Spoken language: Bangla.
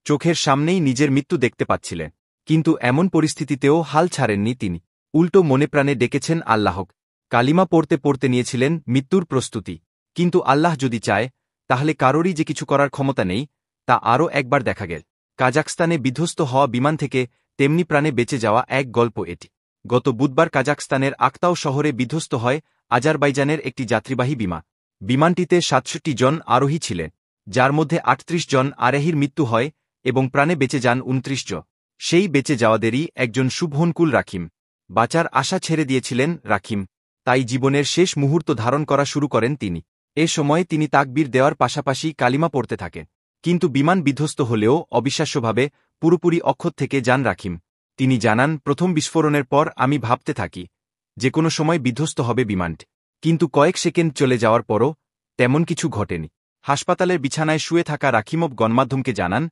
চোখের সামনেই নিজের মৃত্যু দেখতে পাচ্ছিলেন। কিন্তু এমন পরিস্থিতিতেও হাল ছাড়েননি তিনি। উল্টো মনে প্রাণে ডেকেছেন আল্লাহক। কালিমা পড়তে পড়তে নিয়েছিলেন মৃত্যুর প্রস্তুতি। কিন্তু আল্লাহ যদি চায়, তাহলে কারোরই যে কিছু করার ক্ষমতা নেই, তা আরও একবার দেখা গেল। কাজাখস্তানে বিধ্বস্ত হওয়া বিমান থেকে তেমনি প্রাণে বেঁচে যাওয়া এক গল্প এটি। গত বুধবার কাজাখস্তানের আক্তাও শহরে বিধ্বস্ত হয় আজারবাইজানের একটি যাত্রীবাহী বিমান। বিমানটিতে ৬৭ জন আরোহী ছিলেন, যার মধ্যে ৩৮ জন আরোহীর মৃত্যু হয় এবং প্রাণে বেঁচে যান ২৯ জন। সেই বেঁচে যাওয়াদেরই একজন শুভনকুল রাখিম। বাঁচার আশা ছেড়ে দিয়েছিলেন রাখিম, তাই জীবনের শেষ মুহূর্ত ধারণ করা শুরু করেন তিনি। এ সময়ে তিনি তাকবীর দেওয়ার পাশাপাশি কালিমা পড়তে থাকেন। কিন্তু বিমান বিধ্বস্ত হলেও অবিশ্বাস্যভাবে পুরোপুরি অক্ষত থেকে যান রাখিম। তিনি জানান, প্রথম বিস্ফোরণের পর আমি ভাবতে থাকি যে কোনো সময় বিধ্বস্ত হবে বিমানটি। কিন্তু কয়েক সেকেন্ড চলে যাওয়ার পরও তেমন কিছু ঘটেনি। হাসপাতালের বিছানায় শুয়ে থাকা রাখিমভ গণমাধ্যমকে জানান,